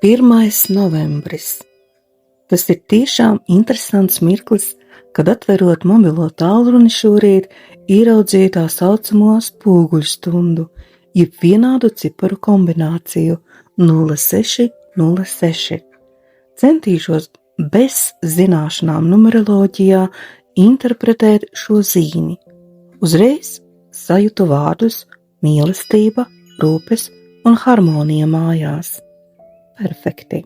1. novembris. Tas ir tiešām interesants mirklis, kad atverot mobilo tālruni šorīt, ieraudzīju tā saucamo spoguļstundu, jeb vienādu ciparu kombināciju 0606. Centīšos bez zināšanām numeroloģijā interpretēt šo zīmi. Uzreiz sajūtu vārdus mīlestība, rūpes un harmonija mājās. Perfekti.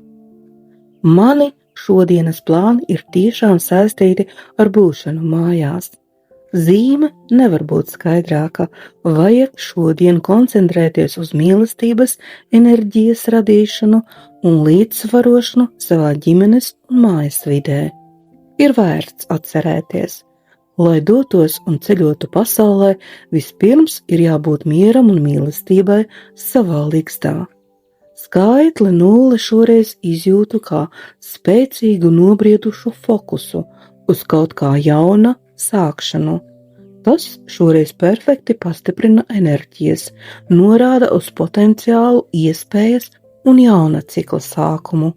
Mani šodienas plāni ir tiešām saistīti ar būšanu mājās. Zīme nevar būt skaidrāka, vajag šodien koncentrēties uz mīlestības enerģijas radīšanu un līdzsvarošanu savā ģimenes un mājas vidē. Ir vērts atcerēties, lai dotos un ceļotu pasaulē, vispirms ir jābūt mieram un mīlestībai savā ligzdā. Skaitli 0 šoreiz izjūtu kā spēcīgu nobriedušu fokusu uz kaut kā jauna sākšanu. Tas šoreiz perfekti pastiprina enerģijas, norāda uz potenciālu, iespējas un jauna cikla sākumu.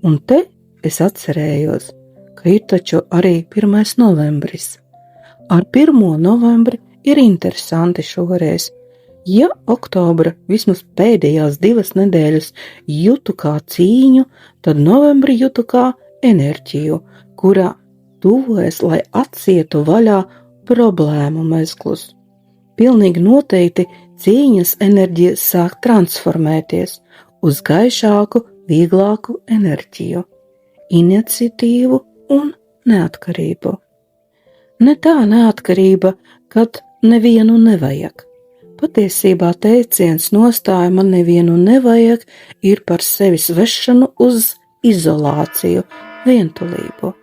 Un te es atcerējos, ka ir taču arī 1. novembris. Ar 1. novembri ir interesanti šoreiz. Ja oktobra vismaz pēdējās 2 nedēļas jūtu kā cīņu, tad novembri jūtu kā enerģiju, kurā tuvojas, lai atsietu vaļā problēmu mezglus. Pilnīgi noteikti cīņas enerģija sāk transformēties uz gaišāku, vieglāku enerģiju, iniciatīvu un neatkarību. Ne tā neatkarība, kad nevienu nevajag. Patiesībā teiciens nostāja man nevienu nevajag ir par sevis vešanu uz izolāciju, vientulību.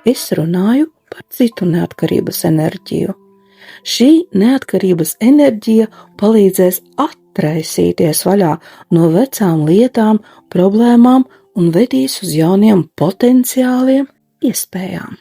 Es runāju par citu neatkarības enerģiju. Šī neatkarības enerģija palīdzēs atraisīties vaļā no vecām lietām, problēmām un vedīs uz jauniem potenciāliem iespējām.